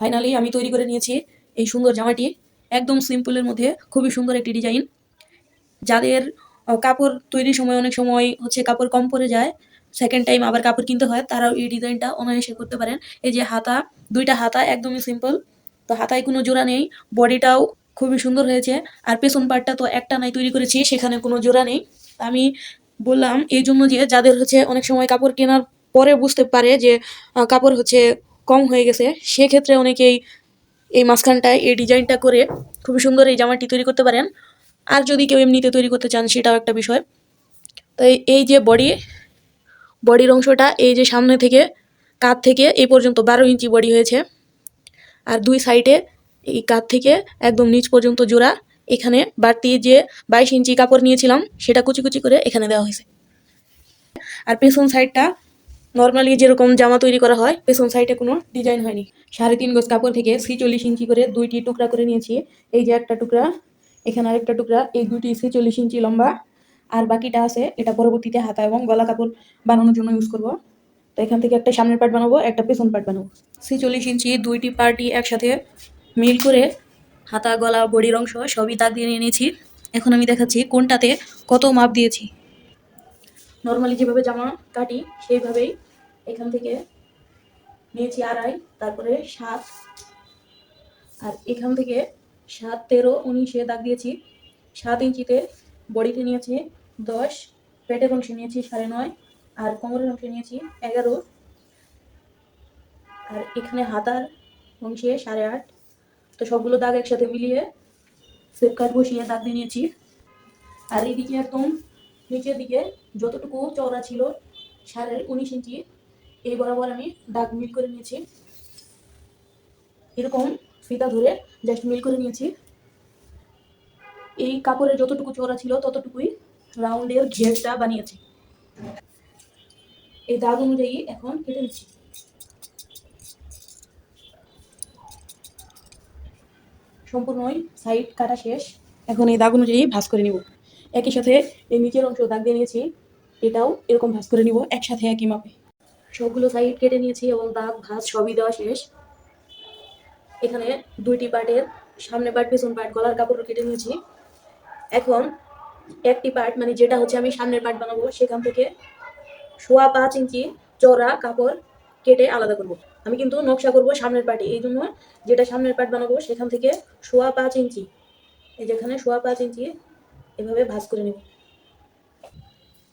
Finally আমি তৈরি করে নিয়েছি এই সুন্দর জামাটি। একদম সিম্পলের মধ্যে খুবই সুন্দর একটি ডিজাইন। যাদের কাপড় তৈরির সময় অনেক সময় হচ্ছে কাপড় কম পড়ে যায়, সেকেন্ড টাইম আবার কাপড় কিনতে হয়, তারাও এই ডিজাইনটা অনায়াসে করতে পারেন। এই যে হাতা, দুইটা হাতা একদমই সিম্পল, তো হাতায় কোনো জোড়া নেই। বডিটাও খুবই সুন্দর হয়েছে। আর পেছন পার্টটা তো একটা নাই তৈরি করেছি, সেখানে কোনো জোড়া নেই। আমি বললাম এই জন্য যে যাদের হচ্ছে অনেক সময় কাপড় কেনার পরে বুঝতে পারে যে কাপড় হচ্ছে কম হয়ে গেছে, সেক্ষেত্রে অনেকেই এই মাঝখানটায় এই ডিজাইনটা করে খুবই সুন্দর এই জামাটি তৈরি করতে পারেন। আর যদি কেউ এমনিতে তৈরি করতে চান সেটাও একটা বিষয়। তো এই যে বডির অংশটা, এই যে সামনে থেকে কাঁধ থেকে এই পর্যন্ত 12 ইঞ্চি বডি হয়েছে। আর দুই সাইডে এই কাঁধ থেকে একদম নিচ পর্যন্ত জোড়া। এখানে বাড়তি যে 22 ইঞ্চি কাপড় নিয়েছিলাম সেটা কুচি কুচি করে এখানে দেওয়া হয়েছে। আর পেছন সাইডটা নর্মালি যেরকম জামা তৈরি করা হয়, পেছন সাইডে কোনো ডিজাইন হয়নি। 3.5 গজ কাপড় থেকে 46 ইঞ্চি করে দুইটি টুকরা করে নিয়েছি। এই যে একটা টুকরা, এখানে আরেকটা টুকরা, এই দুটি 46 ইঞ্চি লম্বা। আর বাকিটা আছে, এটা পরবর্তীতে হাতা এবং গলা কাপড় বানানোর জন্য ইউজ করব। তো এখান থেকে একটা সামনের পার্ট বানাবো, একটা পেছন পার্ট বানাবো। 46 ইঞ্চি দুইটি পার্টই একসাথে মিল করে হাতা, গলা, বডির অংশ সবই দাগ দিয়ে নিয়েছি। এখন আমি দেখাচ্ছি কোনটাতে কত মাপ দিয়েছি। নর্মালি যেভাবে জামা কাটি সেইভাবেই এখান থেকে নিয়েছি 2.5, তারপরে 7, আর এখান থেকে 7, 13, 19 দাগ দিয়েছি। 7 ইঞ্চিতে বডিতে নিয়েছি 10, পেটের অংশে নিয়েছি 9.5, আর কোমরের অংশে নিয়েছি 11, আর এখানে হাতার অংশে 8.5। তো সবগুলো দাগ একসাথে মিলিয়ে সেপ কাট বসিয়ে দাগ দিয়ে নিয়েছি। আর এইদিকে একদম নিচের দিকে যতটুকু চওড়া ছিল 19.5 ইঞ্চি, এই বরাবর আমি দাগ মিল করে নিয়েছি। এরকম ফিতা ধরে জাস্ট মিল করে নিয়েছি। এই কাপড়ের যতটুকু চওড়া ছিল ততটুকুই রাউন্ডের ঘেরটা বানিয়েছি। এই দাগ অনুযায়ী এখন কেটে নিচ্ছি। সম্পূর্ণই সাইড কাটা শেষ। এখন এই দাগ অনুযায়ী ভাঁজ করে নিব। একই সাথে এই নিচের অংশ দাগ দিয়ে নিয়েছি, এটাও এরকম ভাঁজ করে নিব একসাথে একই মাপে। সবগুলো সাইড কেটে নিয়েছি এবং দাগ ভাঁজ সবই দেওয়া শেষ। এখানে দুইটি পার্টের সামনে পার্ট, পেছন পার্ট, গলার কাপড় কেটে নিয়েছি। এখন একটি পার্ট, মানে যেটা হচ্ছে আমি সামনের পার্ট বানাবো, সেখান থেকে 5.25 ইঞ্চি চওড়া কাপড় কেটে আলাদা করব। আমি কিন্তু নকশা করব সামনের পার্টে, এই জন্য যেটা সামনের পার্ট বানাবো সেখান থেকে 5.25 ইঞ্চি, এই যেখানে 5.25 ইঞ্চি এভাবে ভাঁজ করে নেব।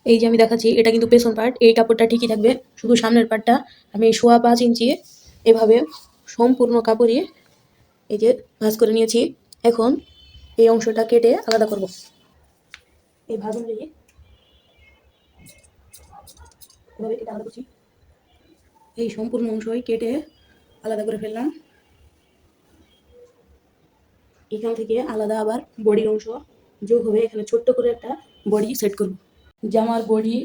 এই যে আমি দেখাচ্ছি, এটা কিন্তু পেছন পার্ট, এই কাপড়টা ঠিকই থাকবে, শুধু সামনের পার্টটা আমি 5.25 ইঞ্চি এভাবে সম্পূর্ণ কাপড়ই এই যে ভাঁজ করে নিয়েছি। এখন এই অংশটা কেটে আলাদা করব। এই ভাঁজ অনুযায়ী এভাবে কেটে আলাদা করছি। এই সম্পূর্ণ অংশই কেটে আলাদা করে ফেললাম। এখান থেকে আলাদা আবার বডির অংশ যোগ হবে। এখানে ছোট্ট করে একটা বডি সেট করব। জামার বডি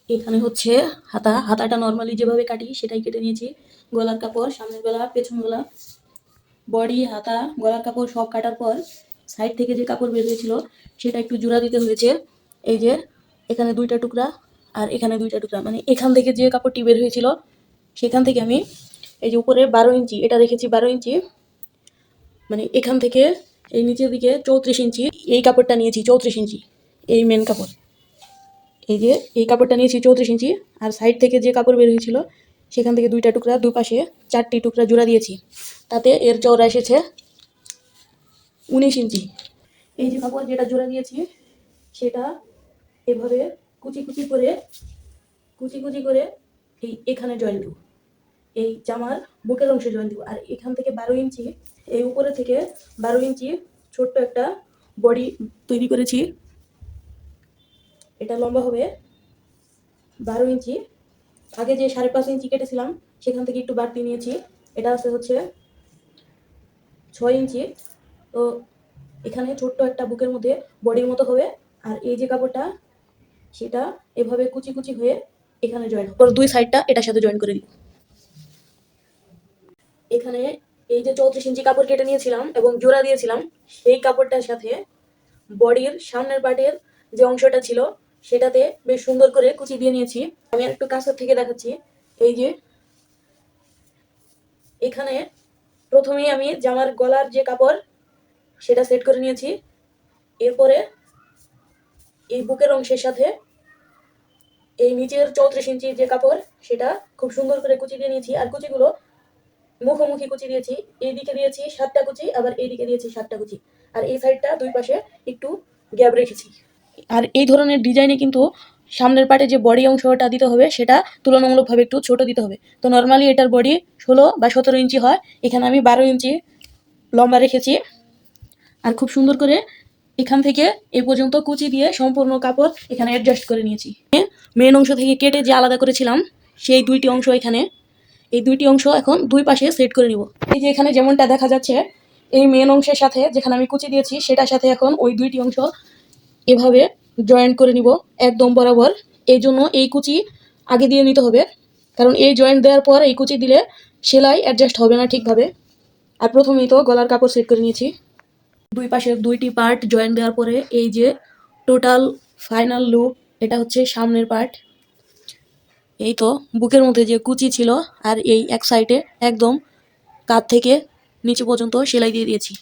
এখানে হচ্ছে হাতাটা নর্মালি যেভাবে কাটি সেটাই কেটে নিয়েছি। গলার কাপড়, সামনের গলা, পেছন গলা, বডি, হাতা, গলার কাপড় সব কাটার পর সাইড থেকে যে কাপড় বের হয়েছিল সেটা একটু জোড়া দিতে হয়েছে। এই যে এখানে দুইটা টুকরা আর এখানে দুইটা টুকরা, মানে এখান থেকে যে কাপড়টি বের হয়েছিল সেখান থেকে আমি এই যে উপরে 12 ইঞ্চি এটা রেখেছি, 12 ইঞ্চি, মানে এখান থেকে এই নিচের দিকে 34 ইঞ্চি এই কাপড়টা নিয়েছি, 34 ইঞ্চি এই মেন কাপড়। এই যে এই কাপড়টা নিয়েছি 34 ইঞ্চি, আর সাইড থেকে যে কাপড় বের হয়েছিল সেখান থেকে দুইটা টুকরা, দুপাশে 4টি টুকরা জোড়া দিয়েছি, তাতে এর চওড়া এসেছে 19 ইঞ্চি। এই যে কাপড় যেটা জোড়া দিয়েছি সেটা এভাবে কুচি কুচি করে এই এখানে জয়েন দেবো, এই জামার বুকের অংশে জয়েন দেবো। আর এখান থেকে 12 ইঞ্চি, এই উপরে থেকে 12 ইঞ্চি ছোট্ট একটা বডি তৈরি করেছি। এটা লম্বা হবে 12 ইঞ্চি। আগে যে 5.5 ইঞ্চি কেটেছিলাম সেখান থেকে একটু বাড়তি নিয়েছি, এটা আছে হচ্ছে 6 ইঞ্চি। তো এখানে ছোট্ট একটা বুকের মধ্যে বডির মতো হবে। আর এই যে কাপড়টা সেটা এভাবে কুচি কুচি হয়ে এখানে জয়েন হবে। দুই সাইডটা এটার সাথে জয়েন করে দিব। এখানে এই যে 34 ইঞ্চি কাপড় কেটে নিয়েছিলাম এবং জোড়া দিয়েছিলাম, সেই কাপড়টার সাথে বডির সামনের পার্টের যে অংশটা ছিল সেটাতে বেশ সুন্দর করে কুচি দিয়ে নিয়েছি। আমি একটু কাছের থেকে দেখাচ্ছি। এই যে এখানে প্রথমেই আমি জামার গলার যে কাপড় সেটা সেট করে নিয়েছি। এরপরে এই বুকের অংশের সাথে এই নিচের 34 ইঞ্চি যে কাপড় সেটা খুব সুন্দর করে কুচি দিয়ে নিয়েছি। আর কুচিগুলো মুখোমুখি কুচি দিয়েছি। এইদিকে দিয়েছি 7টা কুচি, আবার এইদিকে দিয়েছি 7টা কুচি। আর এই সাইডটা দুই পাশে একটু গ্যাপ রেখেছি। আর এই ধরনের ডিজাইনে কিন্তু সামনের পাটে যে বডি অংশটা দিতে হবে সেটা তুলনামূলকভাবে একটু ছোট দিতে হবে। তো নর্মালি এটার বডি 16 বা 17 ইঞ্চি হয়, এখানে আমি 12 ইঞ্চি লম্বা রেখেছি। আর খুব সুন্দর করে এখান থেকে এই পর্যন্ত কুচি দিয়ে সম্পূর্ণ কাপড় এখানে অ্যাডজাস্ট করে নিয়েছি। মেন অংশ থেকে কেটে যে আলাদা করেছিলাম সেই দুইটি অংশ এখানে, এই দুইটি অংশ এখন দুই পাশে সেট করে নিব। এই যে এখানে যেমনটা দেখা যাচ্ছে, এই মেন অংশের সাথে যেখানে আমি কুচি দিয়েছি সেটার সাথে এখন ওই দুইটি অংশ এভাবে জয়েন্ট করে নিব একদম বরাবর। এই জন্য এই কুচি আগে দিয়ে নিতে হবে, কারণ এই জয়েন্ট দেওয়ার পর এই কুচি দিলে সেলাই অ্যাডজাস্ট হবে না ঠিকভাবে। আর প্রথমেই তো গলার কাপড় সেট করে নিয়েছি। দুই পাশের দুইটি পার্ট জয়েন্ট দেওয়ার পরে এই যে টোটাল ফাইনাল লুক, এটা হচ্ছে সামনের পার্ট। এই তো বুকের মধ্যে যে কুচি ছিল আর এই এক সাইডে একদম কাঁধ থেকে নিচে পর্যন্ত সেলাই দিয়ে দিয়েছি।